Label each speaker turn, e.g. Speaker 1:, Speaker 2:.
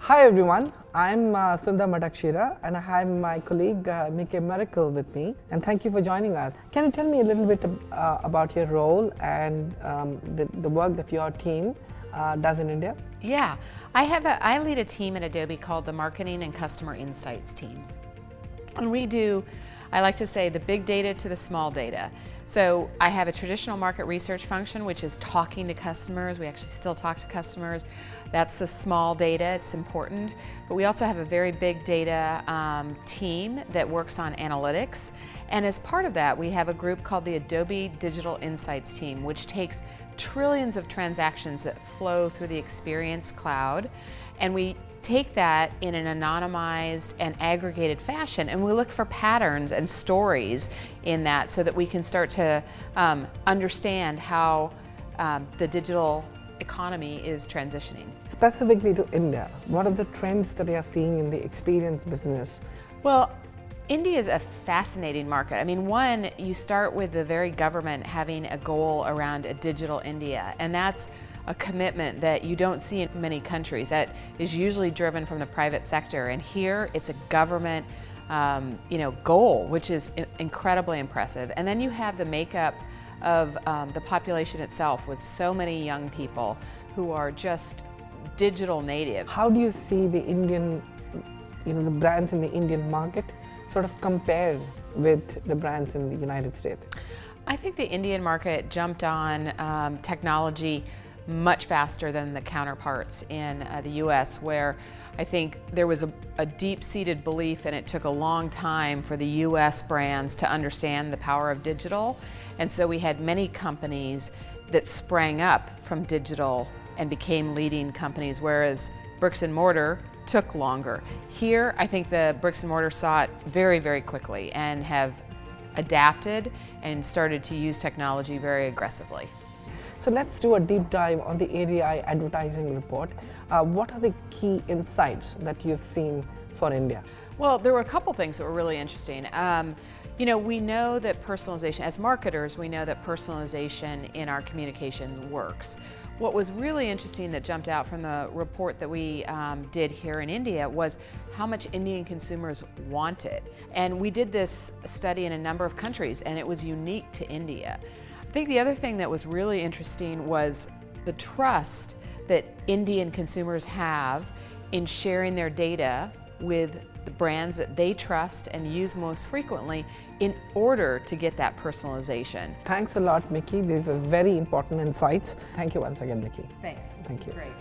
Speaker 1: Hi everyone, I'm Sundar Madakshira and I have my colleague Mericle with me, and thank you for joining us. Can you tell me a little bit about your role and the work that your team does in India?
Speaker 2: Yeah, I lead a team at Adobe called the Marketing and Customer Insights team. And we do, I like to say, the big data to the small data. So I have a traditional market research function, which is talking to customers. We actually still talk to customers. That's the small data, it's important. But we also have a very big data team that works on analytics. And as part of that, we have a group called the Adobe Digital Insights team, which takes trillions of transactions that flow through the Experience Cloud, and we take that in an anonymized and aggregated fashion, and we look for patterns and stories in that so that we can start to understand how the digital economy is transitioning.
Speaker 1: Specifically to India, what are the trends that you are seeing in the experience business?
Speaker 2: Well, India is a fascinating market. I mean, one, you start with the very government having a goal around a digital India, and that's a commitment that you don't see in many countries. That is usually driven from the private sector, and here it's a government goal, which is incredibly impressive. And then you have the makeup of the population itself, with so many young people who are just digital native.
Speaker 1: How do you see the Indian, the brands in the Indian market sort of compare with the brands in the United States?
Speaker 2: I think the Indian market jumped on technology much faster than the counterparts in the US, where I think there was a deep-seated belief, and it took a long time for the US brands to understand the power of digital. And so we had many companies that sprang up from digital and became leading companies, whereas bricks and mortar took longer. Here, I think the bricks and mortar saw it very, very quickly and have adapted and started to use technology very aggressively.
Speaker 1: So let's do a deep dive on the ADI advertising report. What are the key insights that you've seen for India?
Speaker 2: Well, there were a couple things that were really interesting. We know that personalization, as marketers, we know that personalization in our communication works. What was really interesting that jumped out from the report that we did here in India was how much Indian consumers want it. And we did this study in a number of countries, and it was unique to India. I think the other thing that was really interesting was the trust that Indian consumers have in sharing their data with the brands that they trust and use most frequently in order to get that personalization.
Speaker 1: Thanks a lot, Mickey. These are very important insights. Thank you once again, Mickey.
Speaker 2: Thanks.
Speaker 1: Thank you.
Speaker 2: Great.